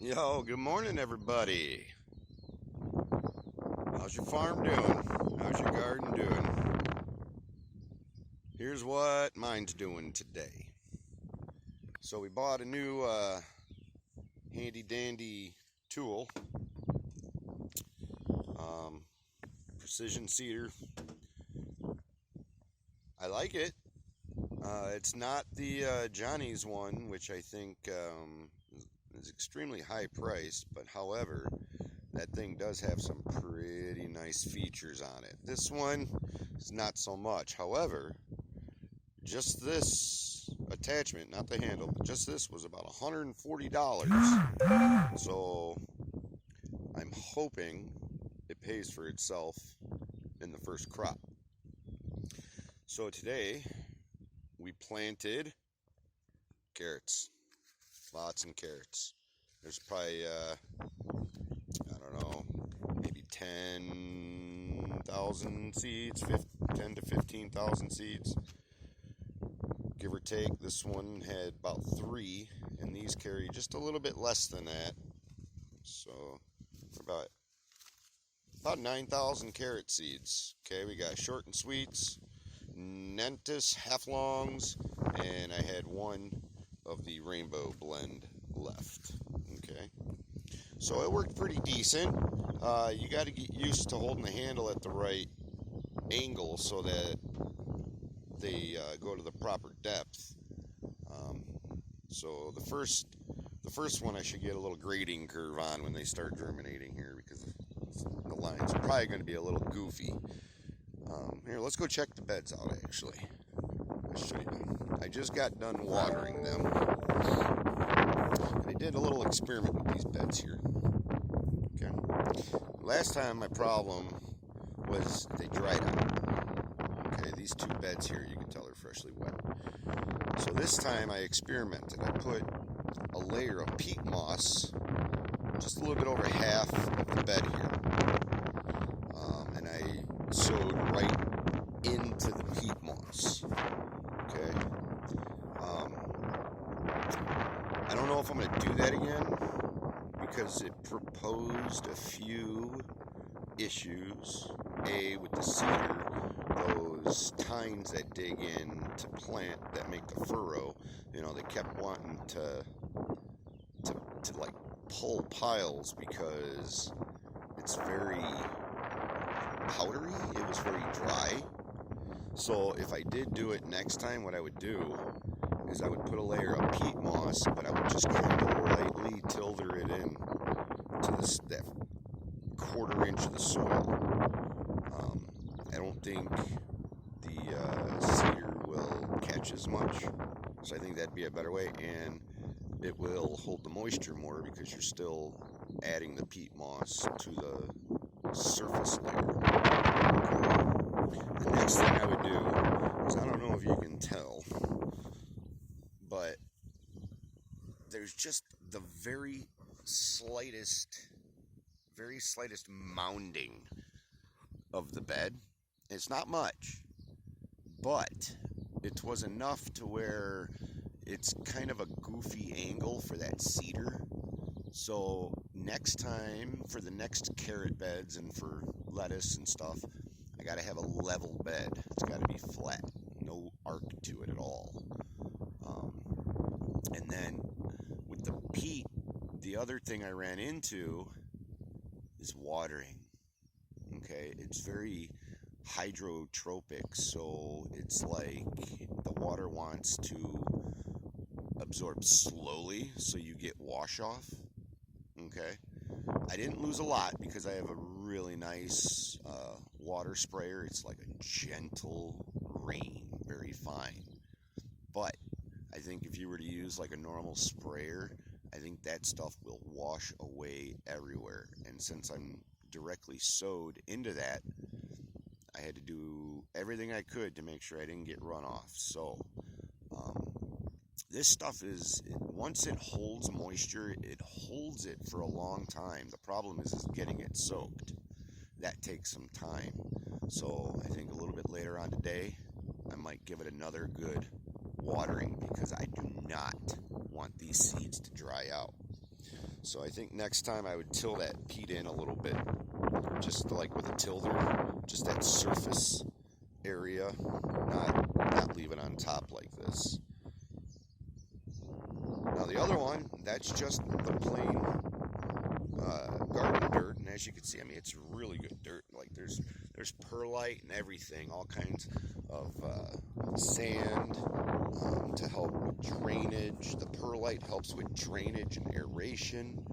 Yo, good morning, everybody. How's your farm doing? How's your garden doing? Here's what mine's doing today. So we bought a new handy dandy tool, um, precision seeder. I like it. It's not the Johnny's one, which I think is extremely high priced, but however, that thing does have some pretty nice features on it. This one is not so much. However, just this attachment, not the handle, but just this was about $140. So I'm hoping it pays for itself in the first crop. So today we planted carrots, lots of carrots. There's probably, I don't know, maybe 10,000 seeds, 10 to 15,000 seeds, give or take. This one had about 3, and these carry just a little bit less than that. So about 9,000 carrot seeds. Okay, we got short and sweets, Nentis half longs, and I had one of the rainbow blend left. Okay, so it worked pretty decent. You got to get used to holding the handle at the right angle so that they go to the proper depth. Um, so the first one I should get a little grading curve on when they start germinating here, because the lines are probably going to be a little goofy. Here, let's go check the beds out. Actually, I'll show you. I just got done watering them, and I did a little experiment with these beds here. Okay. Last time my problem was they dried out. Okay, these 2 beds here, you can tell they're freshly wet. So this time I experimented. I put a layer of peat moss, just a little bit over half of the bed here, and I sowed right into the peat moss. Okay. I don't know if I'm going to do that again, because it proposed a few issues. A, with the cedar, those tines that dig in to plant that make the furrow, they kept wanting to like pull piles because it's very powdery. It was very dry. So if I did do it next time, what I would do is I would put a layer of peat moss, but I would just kind of lightly tilther it in to that quarter inch of the soil. I don't think the cedar will catch as much, so I think that'd be a better way, and it will hold the moisture more because you're still adding the peat moss to the surface layer. The next thing I would do is, I don't know if you can tell, but there's just the very slightest mounding of the bed. It's not much, but it was enough to where it's kind of a goofy angle for that cedar. So next time, for the next carrot beds and for lettuce and stuff, I got to have a level bed. It's got to be flat, no arc to it at all. And then with the peat, the other thing I ran into is watering. Okay, it's very hydrotropic, so it's like the water wants to absorb slowly, so you get wash off. Okay, I didn't lose a lot because I have a really nice water sprayer. It's like a gentle rain, very fine. But I think if you were to use like a normal sprayer, I think that stuff will wash away everywhere. And since I'm directly sowed into that, I had to do everything I could to make sure I didn't get runoff. So this stuff is, once it holds moisture, it holds it for a long time. The problem is getting it soaked. That takes some time. So I think a little bit later on today, I might give it another good watering, because I do not want these seeds to dry out. So I think next time I would till that peat in a little bit, just like with a tilder, just that surface area, not leave it on top like this. Now the other one, that's just the plain garden dirt, and as you can see, I mean, it's really good dirt. Like there's perlite and everything, all kinds of sand to help with drainage. The perlite helps with drainage and aeration.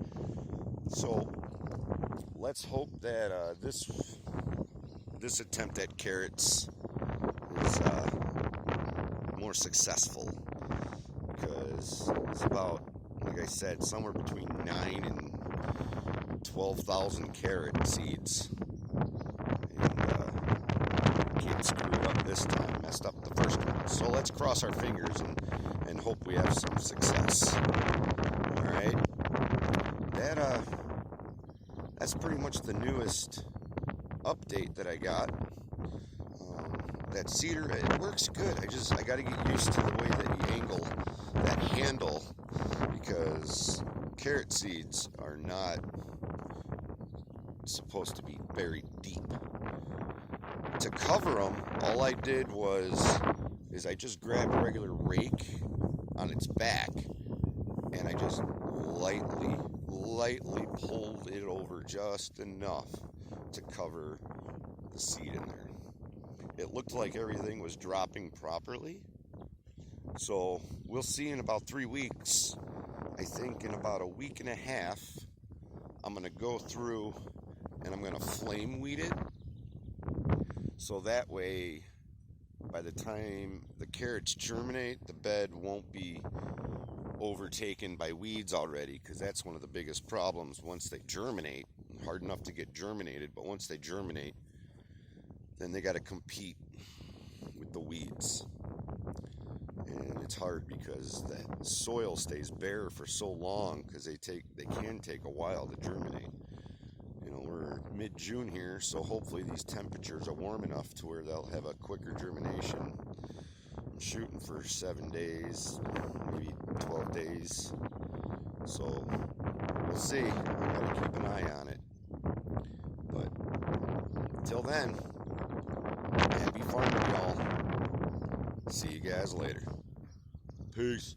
So let's hope that this attempt at carrots is more successful, because it's about, like I said, somewhere between 9 and 12,000 carrot seeds, and can't screw it up this time. Messed up the first one, so let's cross our fingers and hope we have some success. All right, that's pretty much the newest update that I got. That cedar, it works good. I got to get used to the way that you angle that handle, because carrot seeds are not supposed to be buried deep. To cover them, all I did is I just grabbed a regular rake on its back, and I just lightly pulled it over just enough to cover the seed in there. It looked like everything was dropping properly. So we'll see in about 3 weeks. I think in about a week and a half, I'm going to go through and I'm going to flame weed it. So that way, by the time the carrots germinate, the bed won't be overtaken by weeds already, because that's one of the biggest problems once they germinate. Hard enough to get germinated, but once they germinate, then they got to compete with the weeds. And it's hard because the soil stays bare for so long, because they can take a while to germinate. You know, we're mid-June here, so hopefully these temperatures are warm enough to where they'll have a quicker germination. I'm shooting for 7 days, maybe 12 days. So we'll see. I gotta keep an eye on it. But until then, happy farming, y'all. See you guys later. Peace.